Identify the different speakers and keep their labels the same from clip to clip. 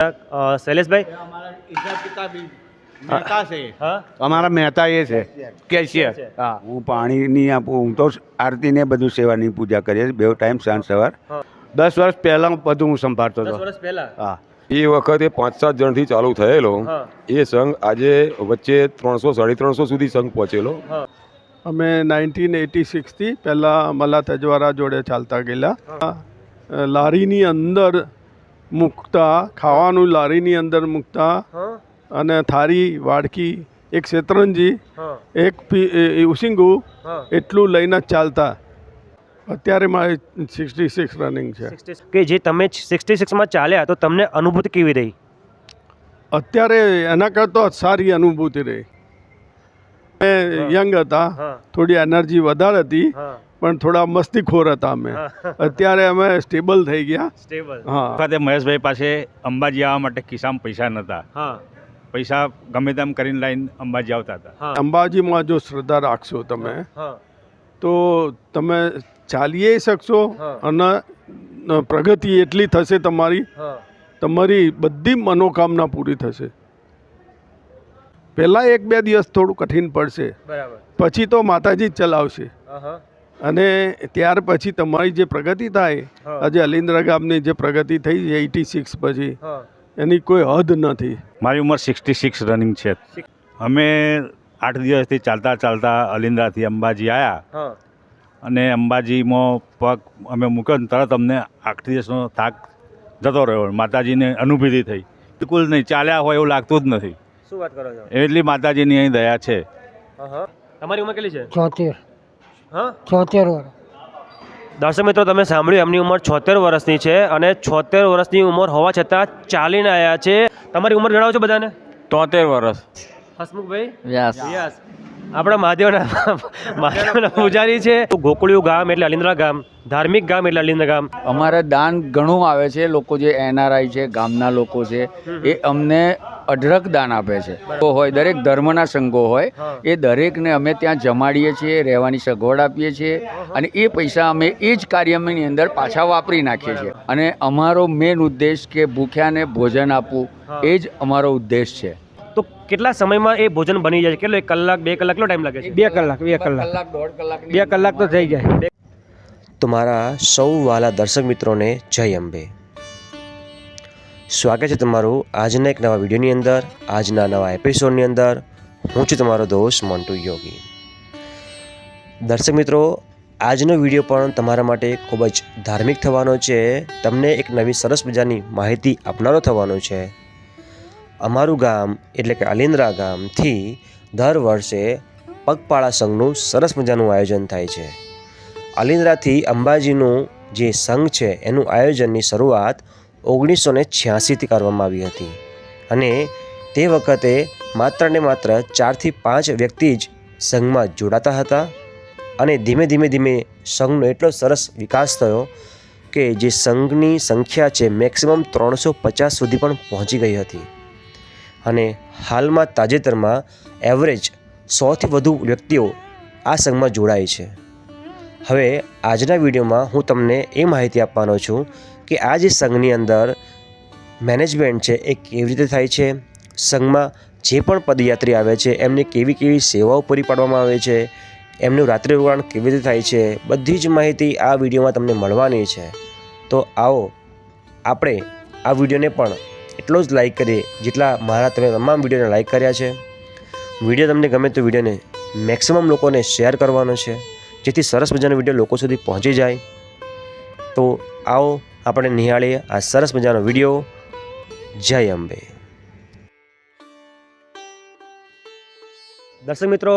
Speaker 1: શૈલેષભાઈ
Speaker 2: અમારા મહેતા એ છે કેશિયર. હા, હું પાણીની આપું, હું તો આરતીને બધું સેવાની પૂજા કરીએ છીએ, બે ટાઈમ સાંજ સવાર. 10 વર્ષ પહેલાં બધું હું સંભાળતો હતો.
Speaker 1: 10 વર્ષ પહેલા.
Speaker 2: હા,
Speaker 3: એ વખતે 5-7 જણથી ચાલુ થયેલો એ સંઘ આજે વચ્ચે 300-350 સુધી સંઘ પહોંચેલો.
Speaker 4: અમે 1986થી પહેલાં મલ્લા તજવારા જોડે ચાલતા ગયેલા. લારીની અંદર મૂકતા, ખાવાનું લારીની અંદર મૂકતા, અને થાળી, વાડકી, એક શેતરંજી, એક ઉસિંગુ, એટલું લઈને જ ચાલતા. અત્યારે મારે 66 રનિંગ છે.
Speaker 1: કે જે તમે 66માં ચાલ્યા તો તમને અનુભૂતિ કેવી રહી?
Speaker 4: અત્યારે એના કરતાં સારી અનુભૂતિ રહી. યંગ હતા, થોડી એનર્જી વધારે હતી, પણ થોડા મસ્તીખોર હતા અમે. અત્યારે અમે સ્ટેબલ થઈ ગયા. હા,
Speaker 5: વખતે મહેશભાઈ પાસે અંબાજી આવવા માટે ખિસ્સામાં પૈસા નહોતા. પૈસા ગમે તેમ કરીને લાઈન અંબાજી આવતા હતા.
Speaker 4: અંબાજીમાં જો શ્રદ્ધા રાખશો તમે તો તમે ચાલીએ શકશો, અને પ્રગતિ એટલી થશે તમારી, તમારી બધી મનોકામના પૂરી થશે. પહેલાં 1-2 દિવસ થોડું કઠિન પડશે, પછી તો માતાજી જ ચલાવશે. અને ત્યાર પછી તમારી જે પ્રગતિ થાય, આજે અલિન્દ્રા ગામની જે પ્રગતિ થઈ છે 86 પછી, એની કોઈ હદ નથી.
Speaker 5: મારી ઉંમર 66 રનિંગ છે. અમે 8 દિવસથી ચાલતા ચાલતા અલિન્દ્રાથી અંબાજી આવ્યા, અને અંબાજીમાં પગ અમે મૂક્યો ને તરત અમને 8 દિવસનો થાક જતો રહ્યો. માતાજીને અનુભૂતિ થઈ. બિલકુલ નહીં, ચાલ્યા હોય એવું લાગતું જ નથી.
Speaker 1: શું વાત કરો છો?
Speaker 5: એટલી માતાજીની અહીં દયા છે.
Speaker 1: તમારી ઉંમર કેટલી છે?
Speaker 6: 74.
Speaker 1: હા,
Speaker 6: 74 વર્ષ.
Speaker 1: દર્શક મિત્રો, તમે સાંભળ્યું, એમની ઉંમર 76 વર્ષની છે, અને 76 વર્ષની ઉંમર હોવા છતાં ચાલીને આવ્યા છે. તમારી ઉંમર જણાવો છો બધાને.
Speaker 5: 73 વર્ષ.
Speaker 1: હસમુખભાઈ
Speaker 6: વ્યાસ.
Speaker 1: આપણા મહાદેવના પૂજારી છે. ગોકુળિયું ગામ એટલે અલિન્દ્રા ગામ, ધાર્મિક ગામ એટલે અલિન્દ્રા ગામ.
Speaker 7: અમારે દાન ઘણું આવે છે. લોકો જે NRI છે, ગામના લોકો છે, એ અમને અઢળક દાન આપે છે. હોય દરેક ધર્મના સંઘો હોય, એ દરેકને અમે ત્યાં જમાડીએ છીએ, રહેવાની સગવડ આપીએ છીએ, અને એ પૈસા અમે એ જ કાર્યની અંદર પાછા વાપરી નાખીએ છીએ. અને અમારો મેન ઉદ્દેશ કે ભૂખ્યાને ભોજન આપવું, એ જ અમારો ઉદ્દેશ છે.
Speaker 1: તો કેટલા સમયમાં એ ભોજન બની જાય છે? કેટલો, 1 કલાક, 2 કલાક, કેટલો ટાઈમ લાગે છે?
Speaker 6: 2 કલાક, 1.5 કલાક. 2 કલાક તો થઈ જાય.
Speaker 1: તો મારા સૌ વાલા દર્શક મિત્રોને જય અંબે. સ્વાગત છે તમારું આજના એક નવા વિડીયોની અંદર, આજના નવા એપિસોડની અંદર. હું છું તમારો દોસ્ત મોન્ટુ યોગી. દર્શક મિત્રો, આજનો વિડીયો પણ તમારા માટે ખૂબ જ ધાર્મિક થવાનો છે. તમને એક નવી સરસ મજાની માહિતી આપનારો થવાનો છે. અમારું ગામ એટલે કે અલિન્દ્રા ગામથી દર વર્ષે પગપાળા સંઘનું સરસ મજાનું આયોજન થાય છે. અલિન્દ્રાથી અંબાજીનું જે સંઘ છે એનું આયોજનની શરૂઆત 1986થી કરવામાં આવી હતી, અને તે વખતે માત્ર ને માત્ર 4 થી 5 વ્યક્તિ જ સંઘમાં જોડાતા હતા. અને ધીમે ધીમે સંઘનો એટલો સરસ વિકાસ થયો કે જે સંઘની સંખ્યા છે મેક્સિમમ 350 સુધી પણ પહોંચી ગઈ હતી. અને હાલમાં તાજેતરમાં એવરેજ 100થી વધુ વ્યક્તિઓ આ સંઘમાં જોડાય છે. હવે આજના વિડીયોમાં હું તમને એ માહિતી આપવાનો છું કે આ જે સંઘની અંદર મેનેજમેન્ટ છે એ કેવી રીતે થાય છે, સંઘમાં જે પણ પદયાત્રી આવે છે એમને કેવી કેવી સેવાઓ પૂરી પાડવામાં આવે છે, એમનું રાત્રિ રોકાણ કેવી રીતે થાય છે, બધી જ માહિતી આ વિડીયોમાં તમને મળવાની છે. તો આવો આપણે આ વિડીયોને પણ એટલો જ લાઈક કરીએ જેટલા મારા તમે તમામ વિડીયોને લાઈક કર્યા છે. વિડીયો તમને ગમે તો વિડીયોને મેક્સિમમ લોકોને શેર કરવાનો છે, જેથી સરસ મજાનો વિડીયો લોકો સુધી પહોંચી જાય. તો આવો આપણે નિહાળીએ આ સરસ મજાનો વિડીયો. જય અંબે. દર્શક મિત્રો,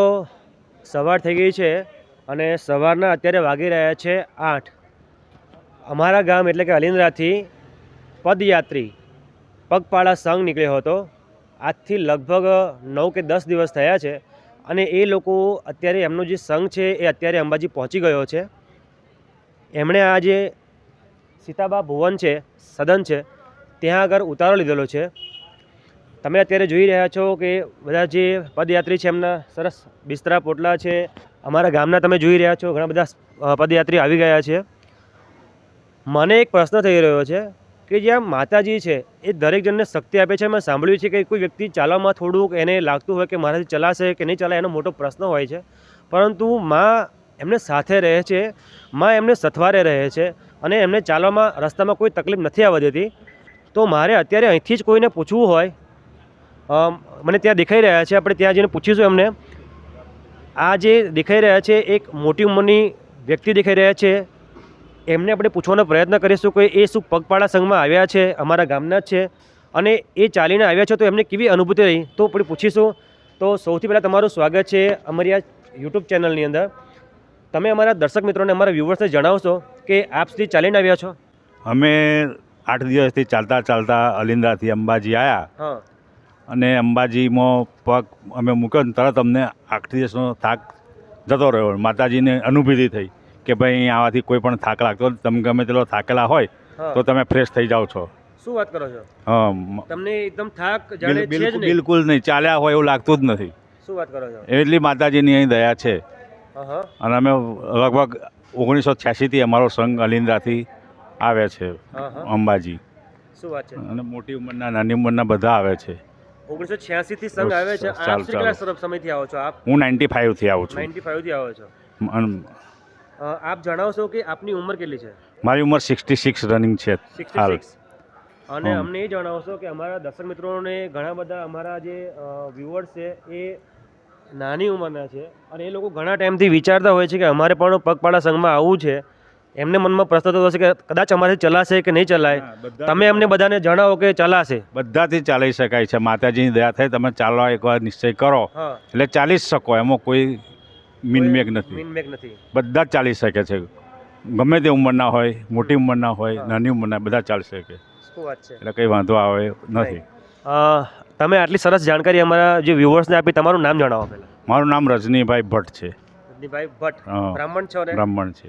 Speaker 1: સવાર થઈ ગઈ છે, અને સવારના અત્યારે વાગી રહ્યા છે 8. અમારા ગામ એટલે કે અલિન્દ્રાથી પદયાત્રી પગપાળા સંઘ નીકળ્યો હતો. આજથી લગભગ 9 કે 10 દિવસ થયા છે, અને એ લોકો અત્યારે એમનો જે સંઘ છે એ અત્યારે અંબાજી પહોંચી ગયો છે. એમણે આ જે સીતાબા ભુવન છે, સદન છે, ત્યાં આગળ ઉતારો લીધેલો છે. તમે અત્યારે જોઈ રહ્યા છો કે બધા જે પદયાત્રી છે એમના સરસ બિસ્તરા પોટલા છે. અમારા ગામના તમે જોઈ રહ્યા છો ઘણા બધા પદયાત્રી આવી ગયા છે. મને એક પ્રશ્ન થઈ રહ્યો છે કે જે આ માતાજી છે એ દરેક જણને શક્તિ આપે છે. મેં સાંભળ્યું છે કે કોઈ વ્યક્તિ ચાલવામાં થોડુંક એને લાગતું હોય કે મારાથી ચલાશે કે નહીં ચલાય એનો મોટો પ્રશ્ન હોય છે, પરંતુ માં એમને સાથે રહે છે, માં એમને સથવારે રહે છે અને એમને ચાલવામાં રસ્તામાં કોઈ તકલીફ નથી આવવા દેતી. તો મારે અત્યારે અહીંથી જ કોઈને પૂછવું હોય, મને ત્યાં દેખાઈ રહ્યા છે, આપણે ત્યાં જઈને પૂછીશું એમને. આ જે દેખાઈ રહ્યા છે એક મોટી ઉંમરની વ્યક્તિ દેખાઈ રહ્યા છે, એમને આપણે પૂછવાનો પ્રયત્ન કરીશું કે એ શું પગપાળા સંઘમાં આવ્યા છે, અમારા ગામના જ છે અને એ ચાલીને આવ્યા છે તો એમને કેવી અનુભૂતિ રહી તો આપણે પૂછીશું. તો સૌથી પહેલાં તમારું સ્વાગત છે અમારી આ યુટ્યુબ ચેનલની અંદર. તમે અમારા દર્શક મિત્રોને, અમારા વ્યૂવર્સને જણાવશો કે આપ સુધી ચાલીને આવ્યા છો?
Speaker 5: અમે 8 દિવસથી ચાલતા ચાલતા અલિન્દ્રાથી અંબાજી આવ્યા
Speaker 1: હા.
Speaker 5: અને અંબાજીમાં પગ અમે મૂક્યો ને તરત અમને 8 દિવસનો થાક જતો રહ્યો. માતાજીને અનુભૂતિ થઈ કે ભાઈ અહીં આવવાથી કોઈ પણ થાક લાગતો નથી. તમે ગમે તેટલો થાકેલા હોય તો તમે ફ્રેશ થઈ જાઓ છો.
Speaker 1: શું વાત કરો છો?
Speaker 5: હા,
Speaker 1: તમને એકદમ થાક જાણે છે જ નહીં?
Speaker 5: બિલકુલ નહીં, ચાલ્યા હોય એવું લાગતું જ નથી.
Speaker 1: શું વાત કરો છો?
Speaker 5: એટલી માતાજીની અહીં દયા છે.
Speaker 1: હા.
Speaker 5: અને અમે લગભગ 1986થી અમારો સંઘ અલિન્દ્રાથી આવે છે અંબાજી.
Speaker 1: શું વાત છે?
Speaker 5: અને મોટી ઉંમરના, નાની ઉંમરના બધા આવે છે.
Speaker 1: 1986 થી સંઘ આવે છે. આપ કેટલા સમયથી આવો છો? આપ?
Speaker 5: હું 95 થી આવું છું.
Speaker 1: 95 થી આવો છો.
Speaker 5: અને
Speaker 1: આપ જણાવશો કે આપની ઉંમર કેટલી છે?
Speaker 5: મારી ઉંમર 66 રનિંગ છે હાલ.
Speaker 1: 66. અને અમને એ જણાવશો કે અમારા દર્શક મિત્રોને ઘણા બધા અમારા જે વ્યુઅર્સ છે એ નાની ઉંમરના છે અને એ લોકો ઘણા ટાઈમથી વિચારતા હોય છે કે અમારે પણ પગપાળા સંઘમાં આવવું છે. એમને મનમાં પ્રશ્ન થતો હશે કે કદાચ અમારાથી ચલાશે કે નહીં ચલાય. તમે એમને બધાને જણાવો કે ચલાશે.
Speaker 5: બધાથી ચાલી શકાય છે. માતાજીની દયા થાય, તમે ચાલવા એકવાર નિશ્ચય કરો એટલે ચાલી જ શકો. એમાં કોઈ મીનમેક નથી. બધા જ ચાલી શકે છે. ગમે તે ઉંમરના હોય, મોટી ઉંમરના હોય, નાની ઉંમરના, બધા ચાલી શકે.
Speaker 1: શું વાત છે?
Speaker 5: એટલે કંઈ વાંધો આવે નથી.
Speaker 1: તમે આટલી સરસ જાણકારી અમારા જે વ્યુઅર્સને આપી. તમારું નામ જણાવો પહેલાં.
Speaker 5: મારું નામ રજનીભાઈ ભટ્ટ છે.
Speaker 1: રજનીભાઈ ભટ્ટ. બ્રાહ્મણ છો ને?
Speaker 5: બ્રાહ્મણ છે.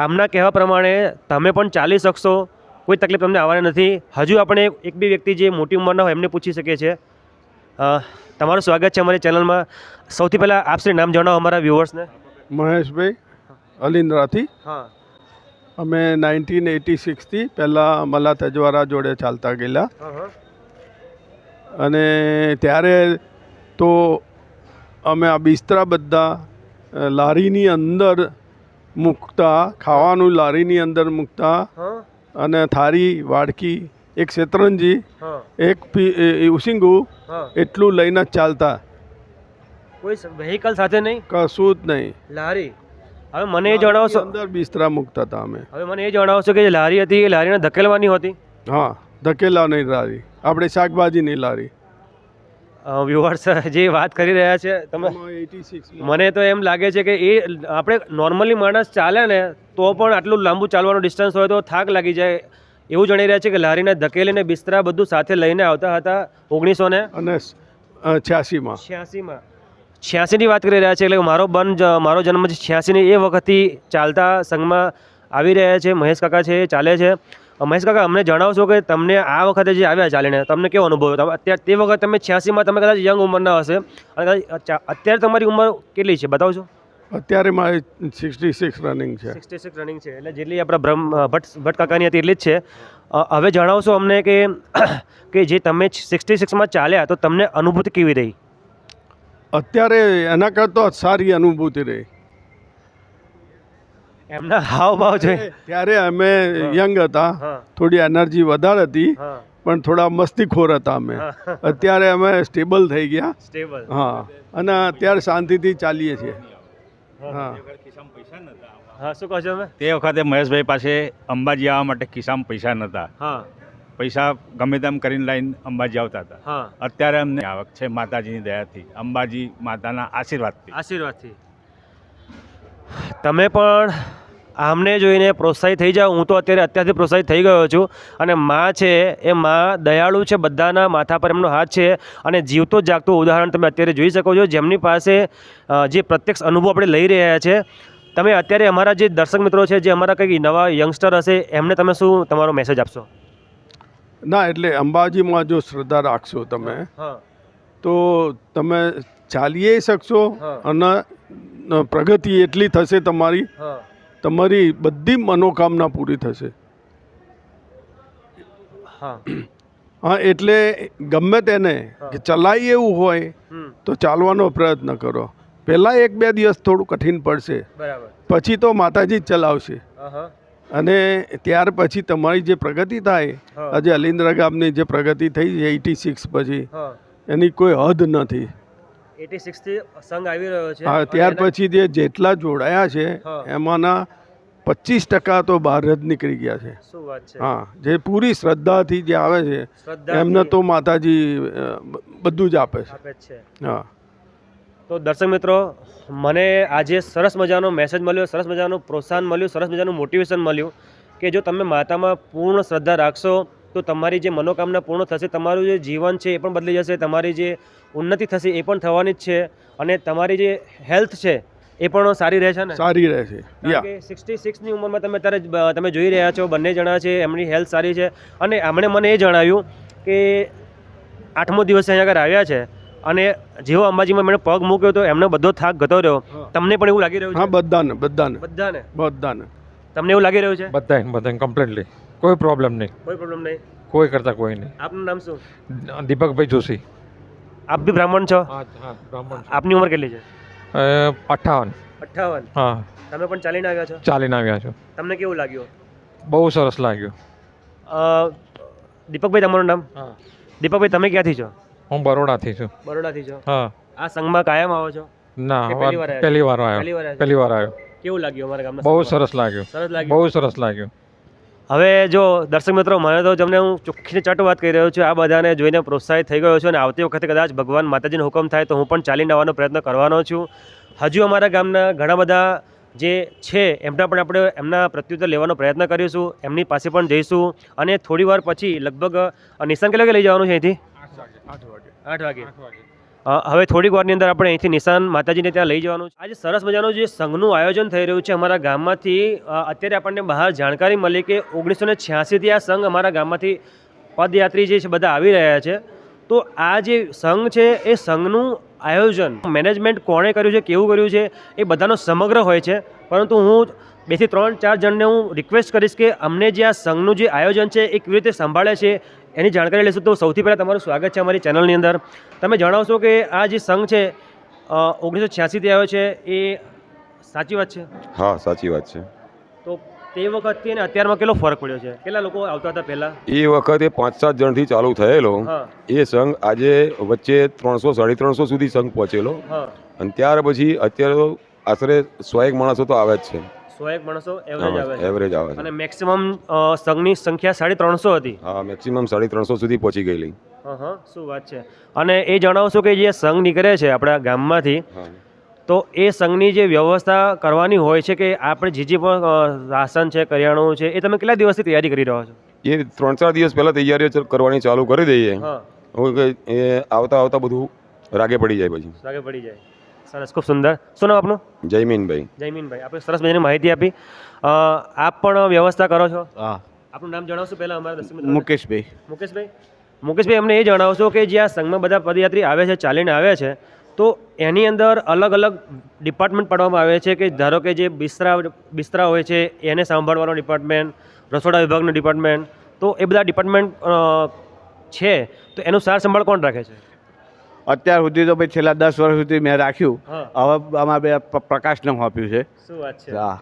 Speaker 1: આમના કહેવા પ્રમાણે તમે પણ ચાલી શકશો, કોઈ તકલીફ તમને આવવાની નથી. હજુ આપણે એક બે વ્યક્તિ જે મોટી ઉંમરના હોય એમને પૂછી શકીએ છીએ. તમારું સ્વાગત છે અમારી ચેનલમાં. સૌથી પહેલાં આપ શ્રી નામ જણાવો અમારા વ્યુઅર્સને.
Speaker 4: મહેશભાઈ, અલિન્દ્રાથી.
Speaker 1: હા.
Speaker 4: અમે 1986થી પહેલાં મલ્લા તજવારા જોડે ચાલતા ગયેલા અને ત્યારે તો અમે આ બિસ્તરા બધા લારીની અંદર મૂકતા, ખાવાનું લારીની અંદર મૂકતા અને થાળી, વાડકી, એક શેતરંજી, એક ઉસિંગુ એટલું લઈને જ ચાલતા.
Speaker 1: કોઈ વેહિકલ સાથે નહીં?
Speaker 4: કશું જ નહીં.
Speaker 1: લારી. હવે મને એ જણાવશો,
Speaker 4: અંદર બિસ્તરા મૂકતા હતા અમે.
Speaker 1: હવે મને એ જણાવશો કે જે લારી હતી એ લારીને ધકેલવાની હતી?
Speaker 4: હા, ધકેલા નહીં લારી, આપણે શાકભાજીની લારી.
Speaker 1: વ્યુઅર્સ જે વાત કરી રહ્યા છે તમે,
Speaker 4: 86
Speaker 1: મને તો એમ લાગે છે કે એ આપણે નોર્મલી માણસ ચાલે ને તો પણ આટલું લાંબુ ચાલવાનું ડિસ્ટન્સ હોય તો થાક લાગી જાય. એવું જણાઈ રહ્યા છે કે લારીને ધકેલીને બિસ્તરા બધું સાથે લઈને આવતા હતા
Speaker 4: 1986માં.
Speaker 1: 86ની વાત કરી રહ્યા છે. એટલે મારો જન્મ 86ની એ વખતથી ચાલતા સંઘમાં આવી રહ્યા છે. મહેશ કાકા છે એ ચાલે છે. મહેશ કાકા, અમને જણાવશો કે તમને આ વખતે જે આવ્યા ચાલીને તમને કેવો અનુભવ? અત્યારે તે વખત તમે 86માં તમે કદાચ યંગ ઉંમરના હશે અને અત્યારે તમારી ઉંમર કેટલી છે બતાવશો?
Speaker 4: અત્યારે મારે 66 રનિંગ છે.
Speaker 1: 66 રનિંગ છે. એટલે જેટલી આપણા ભટ્ટ કાકાની હતી એટલી જ છે. હવે જણાવશો અમને કે જે તમે 66માં ચાલ્યા તો તમને અનુભૂતિ કેવી રહી?
Speaker 4: અત્યારે એના કરતાં સારી અનુભૂતિ રહી.
Speaker 1: એમના હાવભાવ છે.
Speaker 4: ત્યારે અમે યંગ હતા, થોડી એનર્જી વધારે હતી, પણ થોડા મસ્તીખોર હતા અમે. અત્યારે અમે સ્ટેબલ થઈ ગયા.
Speaker 1: સ્ટેબલ.
Speaker 4: હા, અને અત્યારે શાંતિથી ચાલીએ છીએ. હા.
Speaker 1: હા, શું કહો છો તમે?
Speaker 5: તે વખતે મહેશભાઈ પાસે અંબાજી આવવા માટે ખિસ્સામાં પૈસા નહોતા.
Speaker 1: હા.
Speaker 5: પૈસા ગમે તેમ કરીને લાઈન અંબાજી આવતા હતા.
Speaker 1: હા.
Speaker 5: અત્યારે અમને આવક છે માતાજીની દયાથી, અંબાજી માતાના આશીર્વાદથી. તમે પણ આમને જોઈને પ્રોત્સાહિત થઈ જાઓ. હું તો અત્યારથી પ્રોત્સાહિત થઈ ગયો છું. અને માં છે એ માં દયાળુ છે, બધાના માથા પર એમનો હાથ છે. અને જીવતો જાગતો ઉદાહરણ તમે અત્યારે જોઈ શકો છો, જેમની પાસે જે પ્રત્યક્ષ અનુભવ આપણે લઈ રહ્યા છે. તમે અત્યારે અમારા જે દર્શક મિત્રો છે, જે અમારા કંઈક નવા યંગસ્ટર હશે, એમને તમે શું તમારો મેસેજ આપશો?
Speaker 4: ના, એટલે અંબાજીમાં જો શ્રદ્ધા રાખશો તમે તો તમે ચાલીએ શકશો અને પ્રગતિ એટલી થશે તમારી બધી મનોકામના પૂરી થશે.
Speaker 1: હા
Speaker 4: હા એટલે ગમે તેને કે ચલાય એવું હોય તો ચાલવાનો પ્રયત્ન કરો. પહેલાં 1-2 દિવસ થોડું કઠિન પડશે,
Speaker 1: બરાબર.
Speaker 4: પછી તો માતાજી જ ચલાવશે. અને ત્યાર પછી તમારી જે પ્રગતિ થાય, આજે અલિન્દ્રા ગામની જે પ્રગતિ થઈ છે 86 પછી, એની કોઈ હદ નથી.
Speaker 1: 86 થી સંઘ આવી રહ્યો છે.
Speaker 4: હા, ત્યાર પછી જેટલા જોડાયા છે એમાંના 25% તો બહાર જ નીકળી ગયા છે.
Speaker 1: શું વાત છે?
Speaker 4: હા, જે પૂરી શ્રદ્ધાથી જે આવે છે એમને તો માતાજી બધું જ આપે છે.
Speaker 1: આપે જ છે.
Speaker 4: હા.
Speaker 1: તો દર્શક મિત્રો, મને આજે સરસ મજાનો મેસેજ મળ્યો, સરસ મજાનું પ્રોત્સાહન મળ્યું, સરસ મજાનું મોટિવેશન મળ્યું કે જો તમે માતામાં પૂર્ણ શ્રદ્ધા રાખશો તો તમારી જે મનોકામના પૂર્ણ થશે, તમારું જે જીવન છે એ પણ બદલી જશે, તમારી જે ઉન્નતિ થશે એ પણ થવાની જ છે, અને તમારી જે હેલ્થ છે એ પણ સારી રહેશે ને?
Speaker 4: સારી રહેશે.
Speaker 1: કારણ કે 66ની ઉંમરમાં તમે અત્યારે તમે જોઈ રહ્યા છો, બંને જણા છે એમની હેલ્થ સારી છે. અને એમણે મને એ જણાવ્યું કે 8મો દિવસે અહીંયા આગળ આવ્યા છે અને જેવો અંબાજીમાં એમણે પગ મૂક્યો તો એમનો બધો થાક ગતો રહ્યો. તમને પણ એવું લાગી રહ્યું છે?
Speaker 4: હા, બધાને બધાને
Speaker 1: બધાને
Speaker 4: બધાને.
Speaker 1: તમને એવું લાગી રહ્યું છે?
Speaker 8: બધાને કમ્પ્લીટલી કોઈ પ્રોબ્લેમ નહીં,
Speaker 1: કોઈ પ્રોબ્લેમ નહીં.
Speaker 8: કોઈ કરતા કોઈ નહીં.
Speaker 1: આપનું નામ શું?
Speaker 8: દીપકભાઈ જોશી.
Speaker 1: આપ બી બ્રાહ્મણ છો?
Speaker 8: હા બ્રાહ્મણ.
Speaker 1: આપની ઉંમર કેટલી છે?
Speaker 8: 58.
Speaker 1: 58.
Speaker 8: હા,
Speaker 1: તમે પણ ચાલીને આવ્યા છો?
Speaker 8: ચાલીને આવ્યા છો.
Speaker 1: તમને કેવું લાગ્યું?
Speaker 8: બહુ સરસ લાગ્યું.
Speaker 1: દીપકભાઈ, તમારું નામ?
Speaker 8: હા,
Speaker 1: દીપકભાઈ, તમે ક્યાંથી છો?
Speaker 8: હું બરોડાથી છું.
Speaker 1: બરોડાથી છો?
Speaker 8: હા.
Speaker 1: આ સંઘમાં કાયમ આવો છો?
Speaker 8: ના,
Speaker 1: કે પહેલી વાર આવ્યા?
Speaker 8: પહેલી વાર
Speaker 1: પહેલી
Speaker 8: આવ્યો.
Speaker 1: વાર આવ્યા?
Speaker 8: પહેલી વાર આવ્યો.
Speaker 1: કેવું લાગ્યું અમારા ગામના
Speaker 8: બહુ
Speaker 1: સંઘમાં?
Speaker 8: સરસ લાગ્યું.
Speaker 1: સરસ લાગ્યું?
Speaker 8: બહુ સરસ લાગ્યું.
Speaker 1: હવે જો દર્શક મિત્રો, મને તો તમને હું ચોખ્ખી ચટ વાત કરી રહ્યો છું, આ બધાને જોઈને પ્રોત્સાહિત થઈ ગયો છું, અને આવતી વખતે કદાચ ભગવાન માતાજીનો હુકમ થાય તો હું પણ ચાલીને આવવાનો પ્રયત્ન કરવાનો છું. હજુ અમારા ગામના ઘણા બધા જે છે એમના પણ આપણે એમના પ્રત્યુત્તર લેવાનો પ્રયત્ન કરીશું, એમની પાસે પણ જઈશું, અને થોડી વાર પછી લગભગ નિશાન કેટલા વાગે લઈ જવાનું છે અહીંથી? 8 વાગે. હવે થોડીક વારની અંદર આપણે અહીંથી નિશાન માતાજીને ત્યાં લઈ જવાનું છે. આજે સરસ મજાનું જે સંઘનું આયોજન થઈ રહ્યું છે અમારા ગામમાંથી, અત્યારે આપણને બહાર જાણકારી મળી કે 1986થી આ સંઘ અમારા ગામમાંથી પદયાત્રી જે છે બધા આવી રહ્યા છે. તો આ જે સંઘ છે એ સંઘનું આયોજન મેનેજમેન્ટ કોણે કર્યું છે, કેવું કર્યું છે, એ બધાનો સમગ્ર હોય છે. પરંતુ હું 2 થી 3-4 જણને હું રિક્વેસ્ટ કરીશ કે અમને જે આ સંઘનું જે આયોજન છે એ કેવી રીતે સંભાળે છે એની જાણકારી લઈશું. તો સૌથી પહેલાં તમારું સ્વાગત છે અમારી ચેનલની અંદર. તમે જણાવશો કે આ જે સંઘ છે 1986થી આવ્યો છે, એ સાચી વાત છે?
Speaker 3: હા, સાચી વાત છે.
Speaker 1: તો તે વખતથી અને અત્યારમાં કેટલો ફરક પડ્યો છે? કેટલા લોકો આવતા હતા પહેલાં?
Speaker 3: એ વખતે 5-7 જણથી ચાલુ થયેલો
Speaker 1: હા.
Speaker 3: એ સંઘ આજે વચ્ચે 300-350 સુધી સંઘ પહોંચેલો,
Speaker 1: હા.
Speaker 3: અને ત્યાર પછી અત્યારે તો આશરે 100 માણસો તો આવે જ છે.
Speaker 1: 100 માણસો એવરેજ આવે છે.
Speaker 3: એવરેજ આવે છે.
Speaker 1: અને મેક્સિમમ સંઘની સંખ્યા 350 હતી.
Speaker 3: હા, મેક્સિમમ 350 સુધી પહોંચી ગયેલી.
Speaker 1: હા, શું વાત છે. અને એ જણાવશો કે જે સંઘ નીકળે છે આપણા ગામમાંથી,
Speaker 3: હા.
Speaker 1: તો એ સંઘની જે વ્યવસ્થા કરવાની હોય છે કે આપણે જે પણ રાશન છે, કરિયાણું છે, એ તમે કેટલા દિવસથી તૈયારી કરી રહ્યો છો?
Speaker 3: એ 3-4 દિવસ પહેલાં તૈયારીઓ કરવાની ચાલુ કરી દઈએ.
Speaker 1: હા.
Speaker 3: હું કે એ આવતા બધું રાગે પડી જાય પછી.
Speaker 1: લાગે પડી જાય. સરસ, ખૂબ સુંદર. શું નામ આપનું?
Speaker 3: જયમીનભાઈ.
Speaker 1: જયમીનભાઈ, આપણે સરસ મજાની માહિતી આપી. આપ પણ વ્યવસ્થા કરો છો?
Speaker 2: હા.
Speaker 1: આપનું નામ જણાવશો પહેલાં અમારા દર્શક મિત્રો?
Speaker 2: મુકેશભાઈ.
Speaker 1: મુકેશભાઈ, અમને એ જણાવશો કે જે આ સંઘમાં બધા પદયાત્રી આવે છે, ચાલીને આવે છે, તો એની અંદર અલગ અલગ ડિપાર્ટમેન્ટ પાડવામાં આવે છે કે ધારો કે જે બિસ્તરા હોય છે એને સંભાળવાનો ડિપાર્ટમેન્ટ, રસોડા વિભાગનું ડિપાર્ટમેન્ટ, તો એ બધા ડિપાર્ટમેન્ટ છે, તો એનું સાર સંભાળ કોણ રાખે છે?
Speaker 2: અત્યાર સુધી તો ભાઈ છેલ્લા 10 વર્ષ સુધી મેં રાખ્યું.
Speaker 1: હા.
Speaker 2: હવે અમારે પ્રકાશને આપ્યું છે.
Speaker 1: શું વાત છે.
Speaker 2: હા,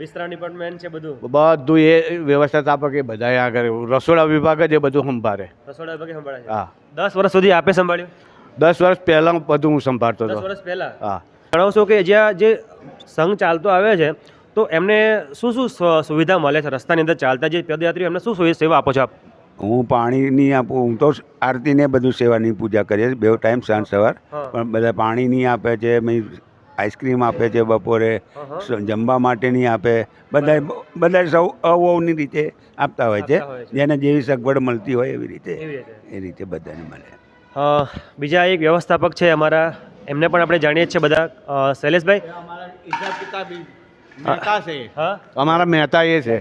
Speaker 1: બિસ્તરા ડિપાર્ટમેન્ટ છે બધું?
Speaker 2: બધું એ વ્યવસ્થા આપે કે બધા આગળ રસોડા વિભાગ જ એ બધું સંભાળે.
Speaker 1: રસોડા વિભાગે સંભાળે છે?
Speaker 2: હા.
Speaker 1: 10 વર્ષ સુધી આપે સંભાળ્યું?
Speaker 2: 10 વર્ષ પહેલાં બધું હું સંભાળતો
Speaker 1: 10
Speaker 2: હતો.
Speaker 1: વર્ષ પહેલા?
Speaker 2: હા.
Speaker 1: જણાવશો કે જ્યાં જે સંઘ ચાલતો આવે છે તો એમને શું શું સુવિધા મળે છે રસ્તાની અંદર ચાલતા જે પદયાત્રીઓ, એમને શું સેવા આપો છો આપ?
Speaker 2: હું પાણીની આપું, હું તો આરતીને બધું સેવાની પૂજા કરીએ છીએ 2 ટાઈમ, સાંજ સવાર.
Speaker 1: હા.
Speaker 2: પણ બધા પાણીની આપે છે, આઈસ્ક્રીમ આપે છે બપોરે, જમવા માટેની આપે, બધા સૌ અવની રીતે આપતા હોય છે.
Speaker 1: આપતા હોય છે.
Speaker 2: જેને જેવી સગવડ મળતી હોય એવી રીતે
Speaker 1: એવી રીતે.
Speaker 2: એ રીતે બધાને મળે.
Speaker 1: બીજા એક વ્યવસ્થાપક છે અમારા, એમને પણ આપણે જાણીએ છીએ બધા, શૈલેષભાઈ. હા,
Speaker 2: અમારા મહેતા એ છે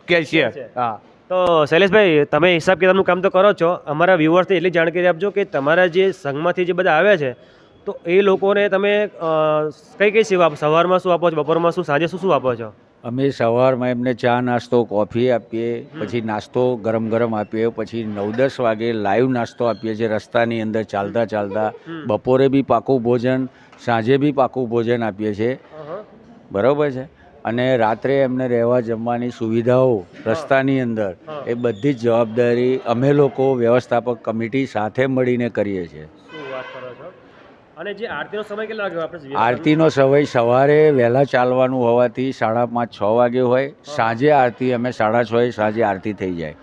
Speaker 2: કેશિયર. હા.
Speaker 1: તો શૈલેષભાઈ, તમે હિસાબ કિતાબનું કામ તો કરો છો, અમારા વ્યુઅર્સથી એટલી જાણકારી આપજો કે તમારા જે સંઘમાંથી જે બધા આવે છે તો એ લોકોને તમે કઈ કઈ સેવા આપો? સવારમાં શું આપો છો, બપોરમાં શું, સાંજે શું શું આપો છો?
Speaker 7: અમે સવારમાં એમને ચા નાસ્તો કોફી આપીએ, પછી નાસ્તો ગરમ ગરમ આપીએ, પછી 9-10 વાગે લાઈવ નાસ્તો આપીએ છીએ રસ્તાની અંદર ચાલતા ચાલતા. બપોરે બી પાકું ભોજન, સાંજે બી પાકું ભોજન આપીએ છીએ, બરાબર છે. અને રાત્રે એમને રહેવા જમવાની સુવિધાઓ રસ્તાની અંદર એ બધી જ જવાબદારી અમે લોકો વ્યવસ્થાપક કમિટી સાથે મળીને કરીએ છીએ.
Speaker 1: શું વાત કરો છો? અને જે આરતીનો સમય કેટલો વાગ્યો આપણે?
Speaker 7: આરતીનો સમય સવારે વહેલા ચાલવાનું હોવાથી 5:30-6 વાગે હોય. સાંજે આરતી અમે 6:30 સાંજે આરતી થઈ જાય.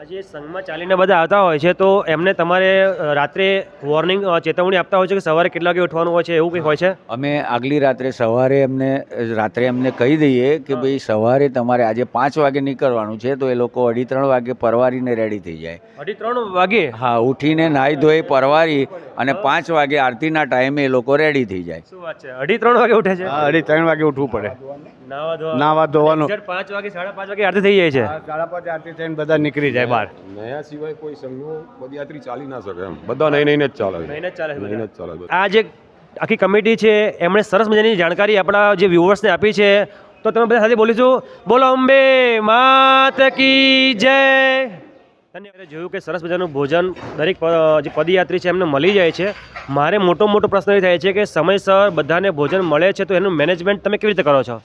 Speaker 1: આજે સંઘમાં ચાલીને બધા આવતા હોય છે તો એમને તમારે રાત્રે વોર્નિંગ ચેતવણી આપતા હોય છે કે સવારે કેટલા વાગે ઉઠવાનું હોય છે, એવું કંઈ હોય છે?
Speaker 7: અમે આગલી રાત્રે એમને કહી દઈએ કે ભાઈ સવારે તમારે આજે 5 વાગે નીકળવાનું છે, તો એ લોકો 2:30 વાગે પરવારીને રેડી થઈ જાય.
Speaker 1: 2:30 વાગે?
Speaker 7: હા, ઉઠીને નાહી ધોઈ પરવારી અને 5 વાગે આરતીના ટાઈમે એ લોકો રેડી થઈ જાય.
Speaker 1: શું વાત છે? 2:30 વાગે ઉઠે છે?
Speaker 2: 2:30 વાગે ઉઠવું પડે. નાવા ધોવાનું.
Speaker 1: 5 વાગે 5:30 વાગે આરતી થઈ જાય છે.
Speaker 2: 5:30 આરતી થઈને બધા નીકળી જાય બહાર.
Speaker 3: નયા સિવાય કોઈ સંઘનો પદયાત્રી ચાલી ના શકે એમ. બધા નહીં જ ચાલે.
Speaker 1: નહીં જ ચાલે છે બધા.
Speaker 3: નહીં જ ચાલે.
Speaker 1: આ જે આખી કમિટી છે એમણે સરસ મજાની જાણકારી આપણા જે વ્યુઅર્સને આપી છે, તો તમે બધા સાથે બોલીશું, બોલો અંબે માત કી જય. ધન્યવાદ. જોયું કે સરસ મજાનું ભોજન દરેક જે પદયાત્રી છે એમને મળી જાય છે. મારે મોટો પ્રશ્ન એ થાય છે કે સમયસર બધાને ભોજન મળે છે તો એનું મેનેજમેન્ટ તમે કેવી રીતે કરો છો?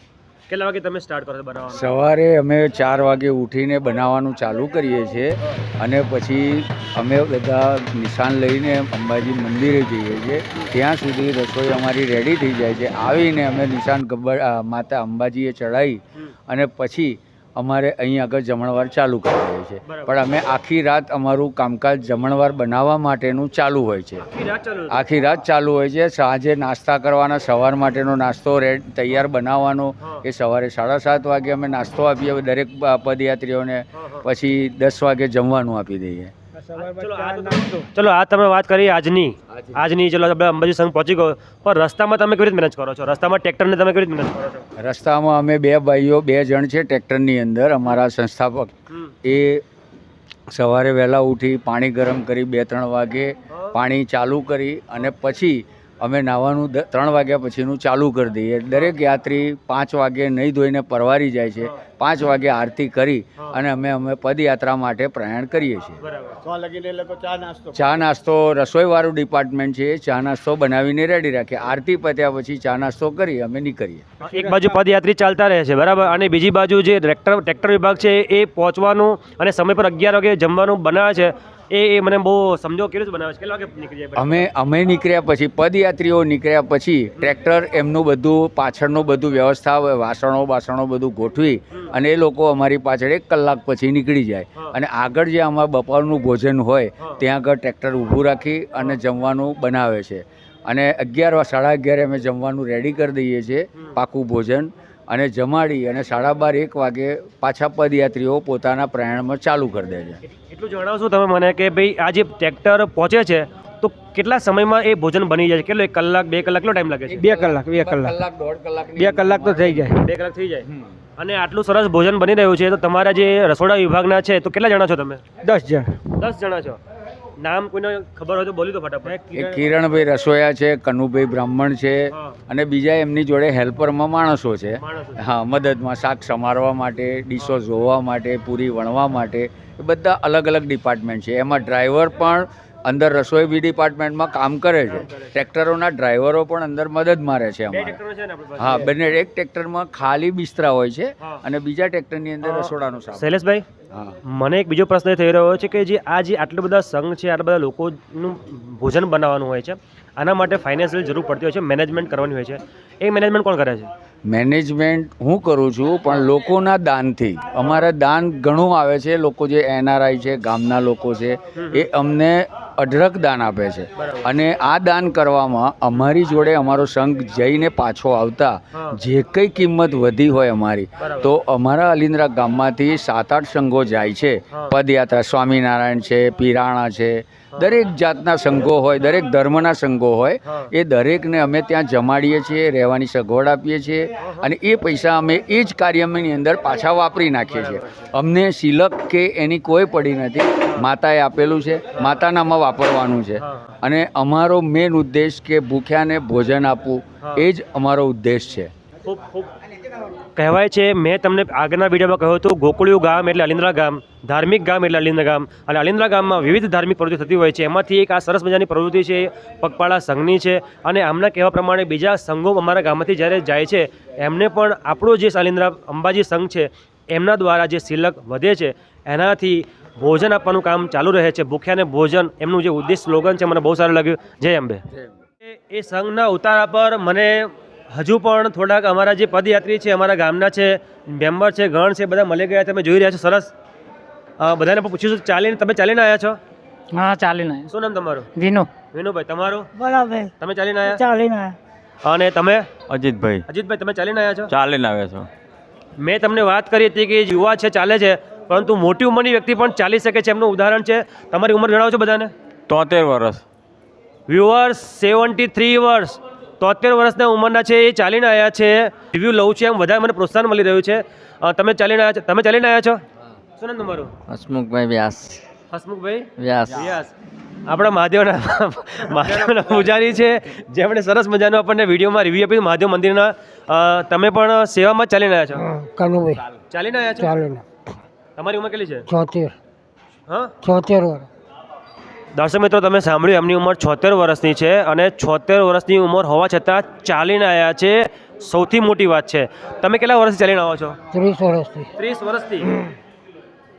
Speaker 1: કેટલા વાગે તમે સ્ટાર્ટ કરો છો બનાવવાનું?
Speaker 7: સવારે અમે 4 વાગે ઉઠીને બનાવવાનું ચાલુ કરીએ છીએ અને પછી અમે બધા નિશાન લઈને અંબાજી મંદિરે જઈએ છીએ. ત્યાં સુધી રસોઈ અમારી રેડી થઈ જાય છે. આવીને અમે નિશાન માતા અંબાજીએ ચડાવી અને પછી અમારે અહીં આગળ જમણવાર ચાલુ કરી દઈએ છીએ. પણ અમે આખી રાત અમારું કામકાજ જમણવાર બનાવવા માટેનું ચાલુ હોય છે. આખી રાત ચાલુ હોય છે. સાંજે નાસ્તા કરવાના, સવાર માટેનો નાસ્તો તૈયાર બનાવવાનો એ સવારે 7:30 વાગે અમે નાસ્તો આપીએ દરેક પદયાત્રીઓને. પછી 10 વાગે જમવાનું આપી દઈએ.
Speaker 1: ચલો આ તમે વાત કરી આજની ચલો આપણે અંબાજી સંઘ પહોંચી ગયો, પણ રસ્તામાં તમે કેવી રીતે મેનેજ કરો છો? રસ્તામાં ટ્રેક્ટરને તમે કેવી રીતે મેનેજ કરો છો?
Speaker 7: રસ્તામાં અમે 2 ભાઈઓ 2 જણ છે ટ્રેક્ટરની અંદર. અમારા સંસ્થાપક એ સવારે વહેલા ઉઠી પાણી ગરમ કરી 2-3 વાગે પાણી ચાલુ કરી અને પછી અમે નાહવાનું 3 વાગ્યા પછીનું ચાલુ કરી દઈએ. દરેક યાત્રી 5 વાગે નહીં ધોઈને પરવારી જાય છે. 5 વાગે આરતી કરી અને અમે પદયાત્રા માટે પ્રયાણ કરીએ છીએ. ચા નાસ્તો રસોઈવાળું ડિપાર્ટમેન્ટ છે, ચા નાસ્તો બનાવીને રેડી રાખે. આરતી પત્યા પછી ચા નાસ્તો કરી અમે નીકળીએ.
Speaker 1: એક બાજુ પદયાત્રી ચાલતા રહે છે, બરાબર, અને બીજી બાજુ જે ટ્રેક્ટર વિભાગ છે એ પહોંચવાનું અને સમય પર 11 વાગે જમવાનું બનાવે છે. એ મને બહુ સમજો કેવી રીતે બનાવે છે? કેટલા વાગે નીકળી જાય?
Speaker 7: અમે નીકળ્યા પછી પદયાત્રીઓ નીકળ્યા પછી ટ્રેક્ટર એમનું બધું પાછળનું બધું વ્યવસ્થા વાસણો બધું ગોઠવી અને એ લોકો અમારી પાછળ 1 કલાક પછી નીકળી જાય. અને આગળ જે અમારા બપોરનું ભોજન હોય ત્યાં આગળ ટ્રેક્ટર ઊભું રાખી અને જમવાનું બનાવે છે. અને 11-11:30 અમે જમવાનું રેડી કરી દઈએ છીએ, પાકું ભોજન, અને જમાડી અને 12:30-1 વાગે પાછા પદયાત્રીઓ પોતાના પ્રયાણમાં ચાલુ કરી દે છે.
Speaker 1: એટલું જણાવશો તમે મને કે ભાઈ આ જે ટ્રેક્ટર પહોંચે છે તો કેટલા સમયમાં એ ભોજન બની જાય છે? કેટલો 1 કલાક 2 કલાક કેટલો ટાઈમ લાગે છે?
Speaker 6: 2 કલાક 2 કલાક તો થઈ જાય.
Speaker 1: 2 કલાક થઈ જાય. અને આટલું સરસ ભોજન બની રહ્યું છે તો તમારા જે રસોડા વિભાગના છે તો કેટલા જણા છો તમે?
Speaker 6: 10 જણ.
Speaker 1: 10 જણા છો. નામ કોઈને ખબર હોય તો બોલી દો ફટાફટ.
Speaker 7: એક કિરણભાઈ રસોયા છે, કનુભાઈ બ્રાહ્મણ છે અને બીજા એમની જોડે હેલ્પરમાં માણસો છે. હા, મદદમાં શાક સમારવા માટે, ડીશો ધોવા માટે, પૂરી વણવા માટે, એ બધા અલગ અલગ ડિપાર્ટમેન્ટ છે. એમાં ડ્રાઈવર પણ અંદર રસોઈ બી ડિપાર્ટમેન્ટમાં કામ કરે છે. ટ્રેક્ટરોના ડ્રાઈવરો પણ અંદર મદદ મારે છે અમારે. હા, બંને. એક ટ્રેક્ટરમાં ખાલી બિસ્તરા હોય છે અને બીજા ટ્રેક્ટરની અંદર રસોડાનું સામાન.
Speaker 1: શૈલેષભાઈ, મને એક બીજો પ્રશ્ન થઈ રહ્યો છે કે જે આટલા બધા સંઘ છે, આટલા બધા લોકોનું ભોજન બનાવવાનું હોય છે, આના માટે ફાઇનાન્શિયલ જરૂર પડતી હોય છે, મેનેજમેન્ટ કરવાની હોય છે. એ મેનેજમેન્ટ કોણ કરે છે?
Speaker 7: મેનેજમેન્ટ હું કરું છું, પણ લોકોના દાનથી. અમારે દાન ઘણું આવે છે. લોકો જે NRI છે, ગામના લોકો છે, એ અમને અઢળક દાન આપે છે. અને આ દાન કરવામાં અમારી જોડે અમારો સંઘ જઈને પાછો આવતા જે કંઈ કિંમત વધી હોય અમારી, તો અમારા અલિન્દ્રા ગામમાંથી 7-8 સંઘો જાય છે પદયાત્રા. સ્વામિનારાયણ છે, પીરાણા છે, દરેક જાતના સંઘો હોય, દરેક ધર્મના સંઘો હોય, એ દરેકને અમે ત્યાં જમાડીએ છીએ, રહેવાની સગવડ આપીએ છીએ અને એ પૈસા અમે એ જ કાર્યની અંદર પાછા વાપરી નાખીએ છીએ. અમને સિલક કે એની કોઈ પડી નથી. માતાએ આપેલું છે, માતાનામાં વાપરવાનું છે. અને અમારો મેન ઉદ્દેશ કે ભૂખ્યાને ભોજન આપવું, એ જ અમારો ઉદ્દેશ છે.
Speaker 1: ખૂબ ખૂબ કહેવાય છે, મેં તમને આગળના વિડીયોમાં કહ્યું હતું, ગોકુળિયું ગામ એટલે અલિન્દ્રા ગામ, ધાર્મિક ગામ એટલે અલિન્દ્રા ગામ, અને અલિન્દ્રા ગામમાં વિવિધ ધાર્મિક પ્રવૃત્તિ થતી હોય છે. એમાંથી એક આ સરસ મજાની પ્રવૃત્તિ છે પગપાળા સંઘની છે. અને આમના કહેવા પ્રમાણે બીજા સંઘો અમારા ગામમાંથી જ્યારે જાય છે એમને પણ આપણો જે અલિન્દ્રા અંબાજી સંઘ છે એમના દ્વારા જે સિલક વધે છે એનાથી ભોજન આપવાનું કામ ચાલુ રહે છે. ભૂખ્યાને ભોજન એમનું જે ઉદ્દેશ સ્લોગન છે મને બહુ સારું લાગ્યું. જય અંબે. એ સંઘના ઉતારા પર મને હજુ પણ થોડાક અમારા જે પદયાત્રી છે, અમારા ગામના છે, મેમ્બર છે, ગણ છે, બધા મળી ગયા. તમે જોઈ રહ્યા છો સરસ. બધાને પણ પૂછ્યું, ચાલીને તમે ચાલીને આવ્યા છો?
Speaker 6: હા, ચાલીને.
Speaker 1: શું નામ તમારું?
Speaker 6: વિનુ.
Speaker 1: વિનુભાઈ, તમારું?
Speaker 6: બરાબર.
Speaker 1: તમે ચાલીને આવ્યા?
Speaker 6: ચાલીને આવ્યા.
Speaker 1: અને તમે?
Speaker 5: અજીતભાઈ.
Speaker 1: અજીતભાઈ, તમે ચાલીને આવ્યા છો?
Speaker 5: ચાલીને આવ્યા છો.
Speaker 1: મેં તમને વાત કરી હતી કે યુવા છે, ચાલે છે, પરંતુ મોટી ઉંમરની વ્યક્તિ પણ ચાલી શકે છે. એમનું ઉદાહરણ છે. તમારી ઉંમર જણાવો છો બધાને.
Speaker 5: 73 વર્ષ.
Speaker 1: વ્યુઅર્સ 73 વર્ષ, 73 વર્ષના ઉંમરના છે, એ ચાલીને આવ્યા છે. રિવ્યૂ લઉં છું એમ વધારે મને પ્રોત્સાહન મળી રહ્યું છે. તમે ચાલીને આવ્યા છો? તમે ચાલીને આવ્યા છો? શું નામ તમારું?
Speaker 7: હસમુખભાઈ વ્યાસ.
Speaker 1: હસમુખભાઈ
Speaker 7: વ્યાસ.
Speaker 1: વ્યાસ આપણા મહાદેવના પૂજારી છે, જેમણે સરસ મજાનો આપણને વિડીયોમાં રિવ્યૂ આપ્યું મહાદેવ મંદિરના. તમે પણ સેવામાં જ ચાલીને આવ્યા છો?
Speaker 6: કનુભાઈ.
Speaker 1: ચાલીને આવ્યા છો?
Speaker 6: ચાલીને.
Speaker 1: તમારી ઉંમર કેટલી છે?
Speaker 6: 74.
Speaker 1: હા,
Speaker 6: 74 વર્ષ.
Speaker 1: દર્શક મિત્રો, તમે સાંભળ્યું, એમની ઉંમર 76 વર્ષની છે અને 76 વર્ષની ઉંમર હોવા છતાં ચાલીને આવ્યા છે. સૌથી મોટી વાત છે. તમે કેટલા વર્ષથી ચાલીને આવો છો?
Speaker 6: 30 વર્ષથી.
Speaker 1: 30 વર્ષથી.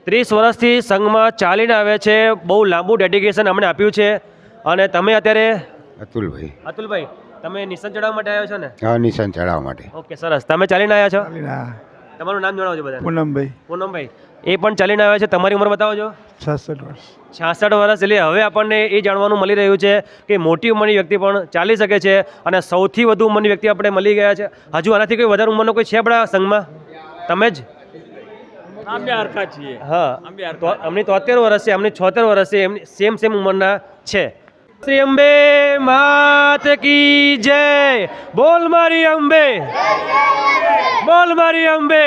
Speaker 1: 30 વર્ષથી સંઘમાં ચાલીને આવે છે. બહુ લાંબુ ડેડિકેશન અમને આપ્યું છે. અને તમે અત્યારે
Speaker 2: અતુલભાઈ.
Speaker 1: અતુલભાઈ, તમે નિશાન ચડાવવા માટે આવ્યા છો ને?
Speaker 2: હા, નિશાન ચડાવવા માટે.
Speaker 1: ઓકે, સરસ. તમે ચાલીને આવ્યા છો? તમારું નામ જણાવજો બધા.
Speaker 4: પૂનમભાઈ.
Speaker 1: પૂનમભાઈ, એ પણ ચાલીને આવ્યા છે. તમારી ઉંમર બતાવજો.
Speaker 4: 66 વર્ષ.
Speaker 1: 66 વર્ષ. એટલે હવે આપણને એ જાણવાનું મળી રહ્યું છે કે મોટી ઉંમરની વ્યક્તિ પણ ચાલી શકે છે. અને સૌથી વધુ ઉંમરની વ્યક્તિ આપણે મળી ગયા છે. હજુ આનાથી કોઈ વધારે ઉંમરનો કોઈ છે આપણા સંઘમાં? તમે જ? હા, અમની 73 વર્ષ છે, અમની 76 વર્ષ છે, એમની સેમ ઉંમરના છે. શ્રી અંબે માત કી જય. બોલ મારી અંબે, બોલ મારી અંબે.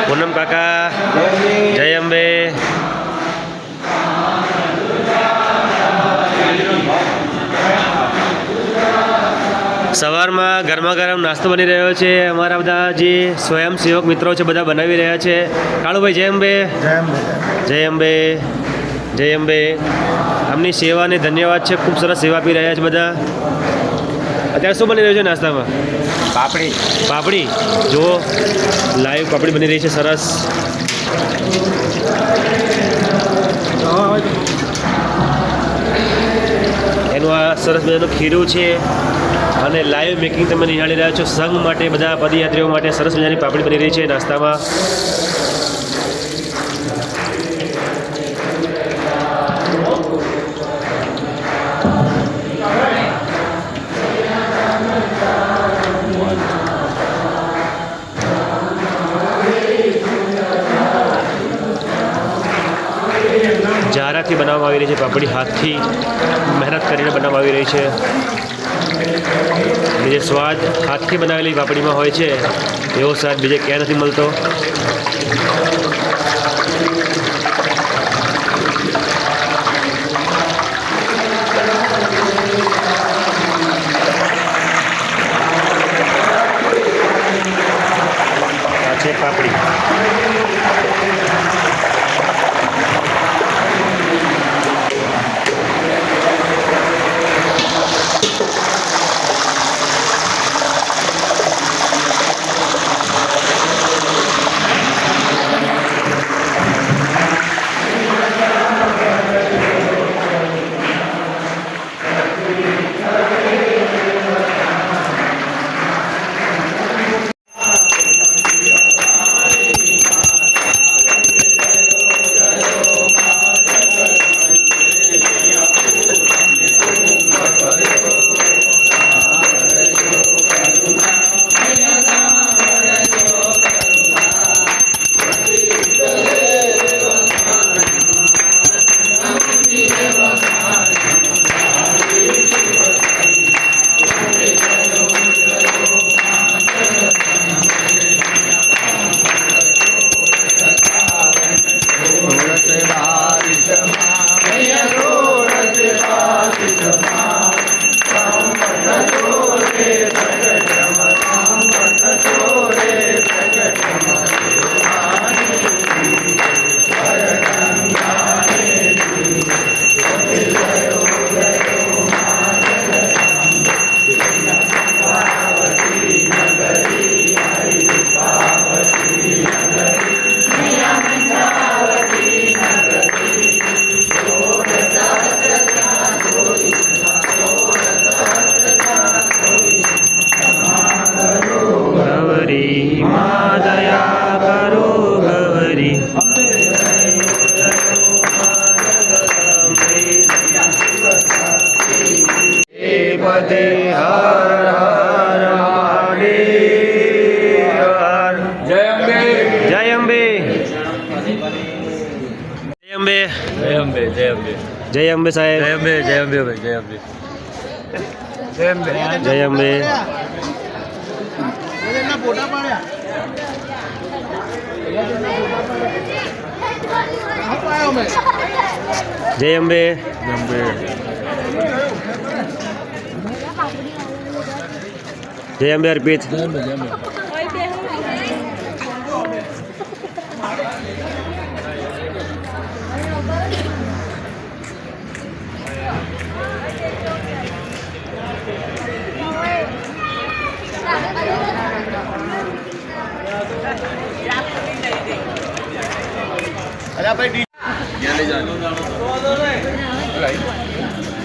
Speaker 1: પૂનમ કાકા, જય અંબે. સવારમાં ગરમા ગરમ નાસ્તો બની રહ્યો છે. અમારા બધા જે સ્વયંસેવક મિત્રો છે બધા બનાવી રહ્યા છે. કાળુભાઈ, જય અંબે. જય અંબે, જય અંબે. આમની સેવાને ધન્યવાદ છે. ખૂબ સરસ સેવા આપી રહ્યા છે બધા. અત્યારે શું બની રહ્યું છે નાસ્તામાં?
Speaker 2: પાપડી.
Speaker 1: પાપડી. જુઓ, લાઈવ પાપડી બની રહી છે. સરસ. એનું આ સરસ મજાનું ખીરું છે અને લાઈવ મેકિંગ તમે નિહાળી રહ્યા છો. સંઘ માટે, બધા પદયાત્રીઓ માટે સરસ મજાની પાપડી બની રહી છે નાસ્તામાં. ઝારા હાથથી બનાવવામાં આવી રહી છે. પાપડી હાથથી મહેનત કરીને બનાવવામાં આવી રહી છે. જે સ્વાદ હાથથી બનાવેલી પાપડીમાં હોય છે એવો સ્વાદ બીજે ક્યાં નથી મળતો. આ છે પાપડી. જય અંબે સાહેબ. જય અંબે. જય અંબે. જય અંબે અર્પિત.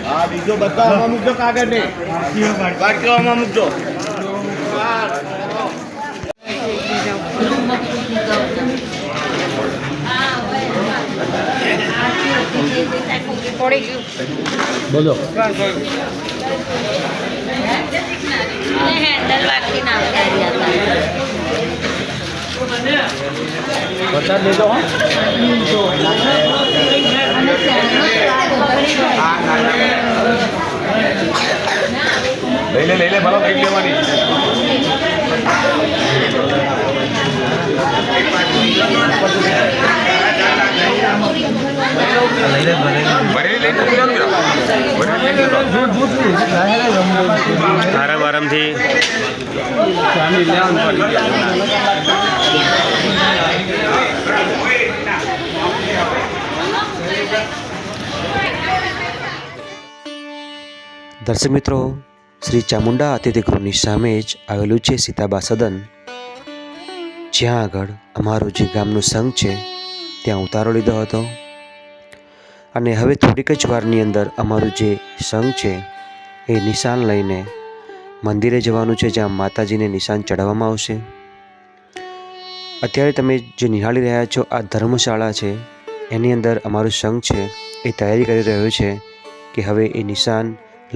Speaker 2: હા બીજો બધા આમાં મૂકજો કાગળ ને બાકી આમાં મૂકજો. બોલો
Speaker 9: હેન્ડલ વાગી
Speaker 2: બતા દેજો. લઈ લે ભલો કઈ લેવાની.
Speaker 1: આરામ આરામથી. દર્શક મિત્રો, શ્રી ચામુંડા અતિથિગૃહની સામે જ આવેલું છે સીતાબા સદન, જ્યાં આગળ અમારું જે ગામનું સંઘ છે ત્યાં ઉતારો લીધો હતો. અને હવે થોડીક જ વારની અંદર અમારું જે સંઘ છે એ નિશાન લઈને મંદિરે જવાનું છે, જ્યાં માતાજીને નિશાન ચડાવવામાં આવશે. અત્યારે તમે જે નિહાળી રહ્યા છો આ ધર્મશાળા છે, એની અંદર અમારું સંઘ છે એ તૈયારી કરી રહ્યો છે કે હવે એ નિશાન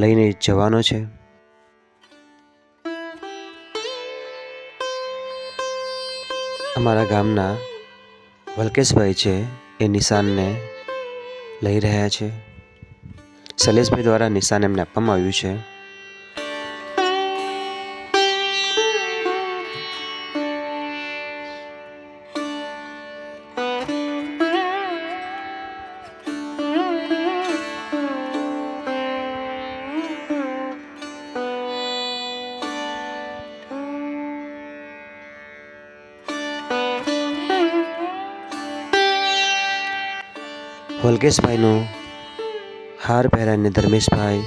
Speaker 1: લઈને જવાનો છે. અમારા ગામના વલ્કેશભાઈ છે એ નિશાનને લઈ રહ્યા છે. શૈલેષભાઈ દ્વારા નિશાન એમને આપવામાં આવ્યું છે. વલ્કેશભાઈનું હાર પહેરાઈને ધર્મેશભાઈ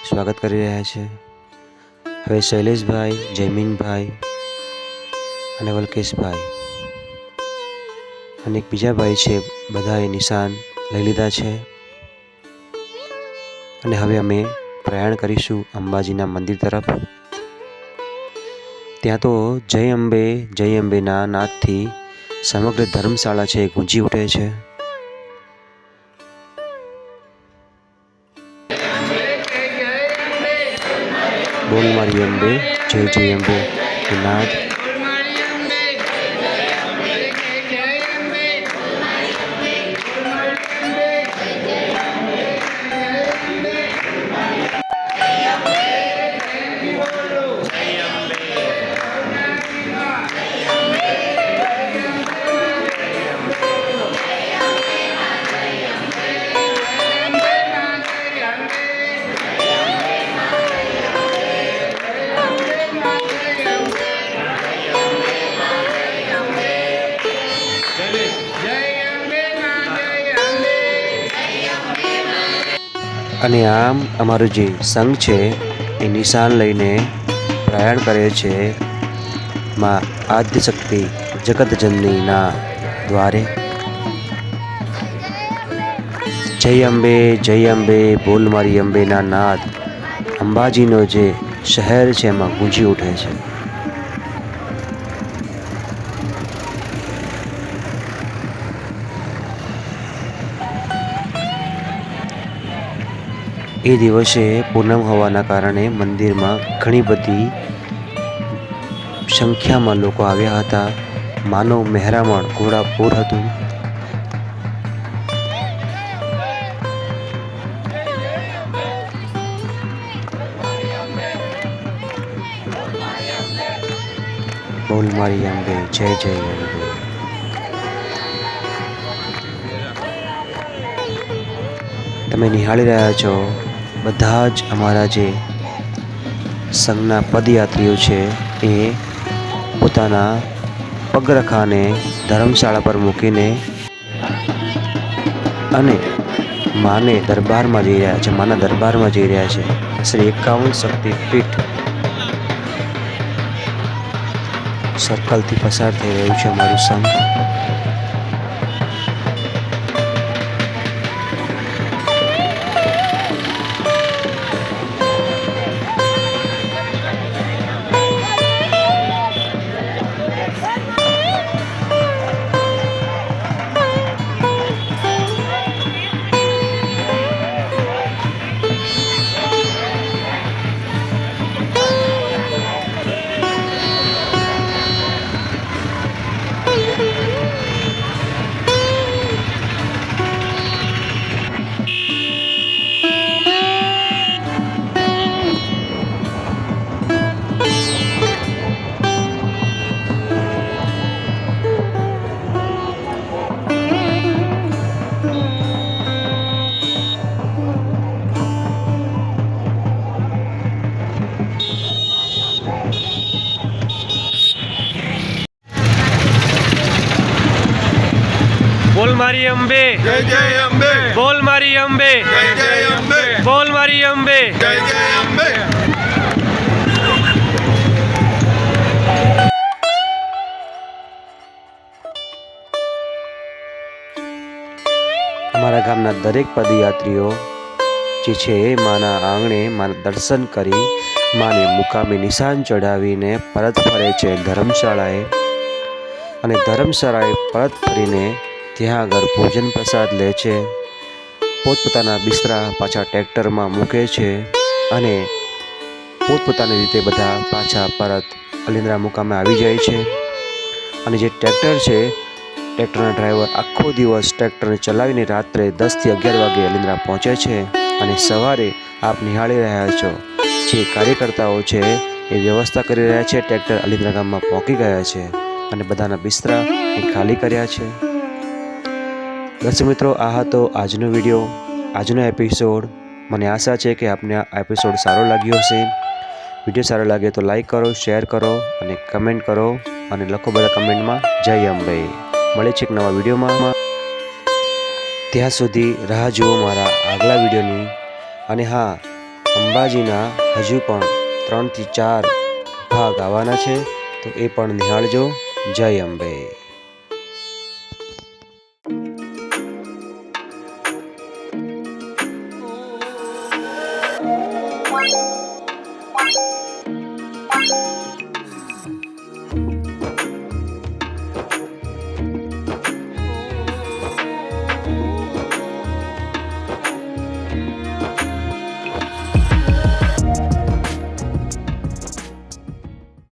Speaker 1: સ્વાગત કરી રહ્યા છે. હવે શૈલેષભાઈ, જયમીનભાઈ અને વલ્કેશભાઈ અને એક બીજા ભાઈ છે, બધાએ નિશાન લઈ લીધા છે. અને હવે અમે પ્રયાણ કરીશું અંબાજીના મંદિર તરફ. ત્યાં તો જય અંબેના નાદથી સમગ્ર ધર્મશાળા છે ગુંજી ઉઠે છે. બોલ મારી અંબે, જય અંબે નાદ. અને આમ અમારું જે સંઘ છે એ નિશાન લઈને પ્રયાણ કરે છે માં આદ્યશક્તિ જગતજનનીના દ્વારે. જય અંબે બોલ મારી અંબેના નાદ અંબાજીનો જે શહેર છે એમાં ગુંજી ઉઠે છે. એ દિવસે પૂનમ હોવાના કારણે મંદિરમાં ઘણી બધી સંખ્યામાં લોકો આવ્યા હતા. માનવ મહેરામણ ઘોડાપૂર હતું. બોલ મારી અંબે, જય અંબે. તમે નિહાળી રહ્યા છો બધા જ અમારા જે સંઘના પદયાત્રીઓ છે એ પોતાના પગરખાને ધર્મશાળા પર મૂકીને અને માને દરબારમાં જઈ રહ્યા છે, માના દરબારમાં જઈ રહ્યા છે. શ્રી 51 શક્તિપીઠ સર્કલથી પસાર થઈ રહ્યું છે અમારું સંઘ.
Speaker 9: બોલ મારી અંબે,
Speaker 4: જય અંબે,
Speaker 9: બોલ મારી અંબે,
Speaker 4: જય અંબે,
Speaker 9: બોલ મારી અંબે.
Speaker 4: જય અંબે.
Speaker 1: અમારા ગામના દરેક પદયાત્રીઓ જે છે એ માના આંગણે માના દર્શન કરી માને મુકામે નિશાન ચડાવીને પરત ફરે છે ધર્મશાળાએ. અને ધર્મશાળાએ પરત ફરીને ત્યાં આગળ ભોજન પ્રસાદ લે છે. પોતપોતાના બિસ્તરા પાછા ટ્રેક્ટરમાં મૂકે છે અને પોતપોતાની રીતે બધા પાછા પરત અલિન્દ્રા મુકામે આવી જાય છે. અને જે ટ્રેક્ટર છે ટ્રેક્ટરના ડ્રાઈવર આખો દિવસ ટ્રેક્ટરને ચલાવીને રાત્રે 10 થી 11 વાગે અલિન્દ્રા પહોંચે છે અને સવારે આપ નિહાળી રહ્યા છો જે કાર્યકર્તાઓ છે એ વ્યવસ્થા કરી રહ્યા છે. ટ્રેક્ટર અલિન્દ્રા ગામમાં પહોંચી ગયા છે અને બધાના બિસ્તરા એ ખાલી કર્યા છે. દર્શક મિત્રો, આ હતો આજનો વિડીયો, આજનો એપિસોડ. મને આશા છે કે આપને આ એપિસોડ સારો લાગ્યો હશે. વિડીયો સારો લાગે તો લાઈક કરો, શેર કરો અને કમેન્ટ કરો અને લખો બધા કમેન્ટમાં જય અંબે. મળે છે એક નવા વિડીયોમાં. ત્યાં સુધી રાહ જુઓ મારા આગલા વિડીયોની. અને હા, અંબાજીના હજુ પણ 3 થી 4 ભાગ આવવાના છે, તો એ પણ નિહાળજો. જય અંબે.